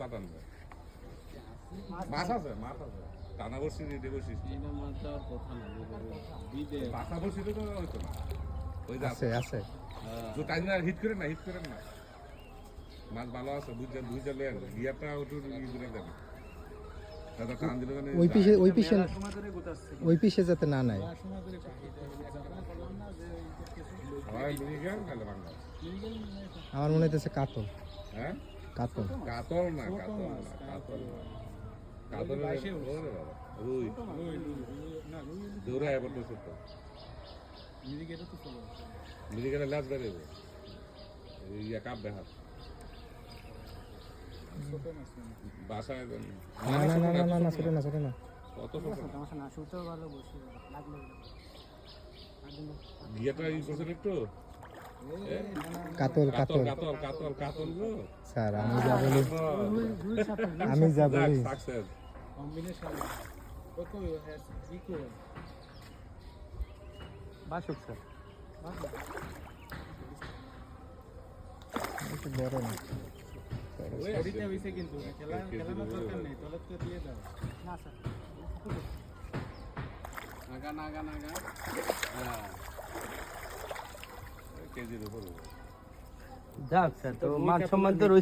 টানবে মাছ আছে টানা বসছি দিতে বসিস বাসা বসি তো হইতো না ওই যে আছে তো তাই না হিট করেন না মাছ ভালো আছে দুইটা লেন গিয়াটা ওটু ই করে দেন দাদা টান দিলে মানে ওই পিছে যাতে না নাই আমার মনে হইতেছে কাতল হ্যাঁ কাতল কাতল না রুই দৌড়ায় পড়তেছে তো মিরিগেটা লাজ বেড়ে ইয়া কাপ বেহাত বাসায় না ছোট না কত গিয়াটা ইউজ করছেন একটু কাতল গো স্যার আমি যা বলি সাকসেস বাসুক স্যার একটু বড় না কিন্তু খেলানোর দরকার নেই তলে তো দিয়ে দাও না স্যার নাগা হ্যাঁ কেজির উপর যাক স্যার তো মান সম্মান তো রয়েছে।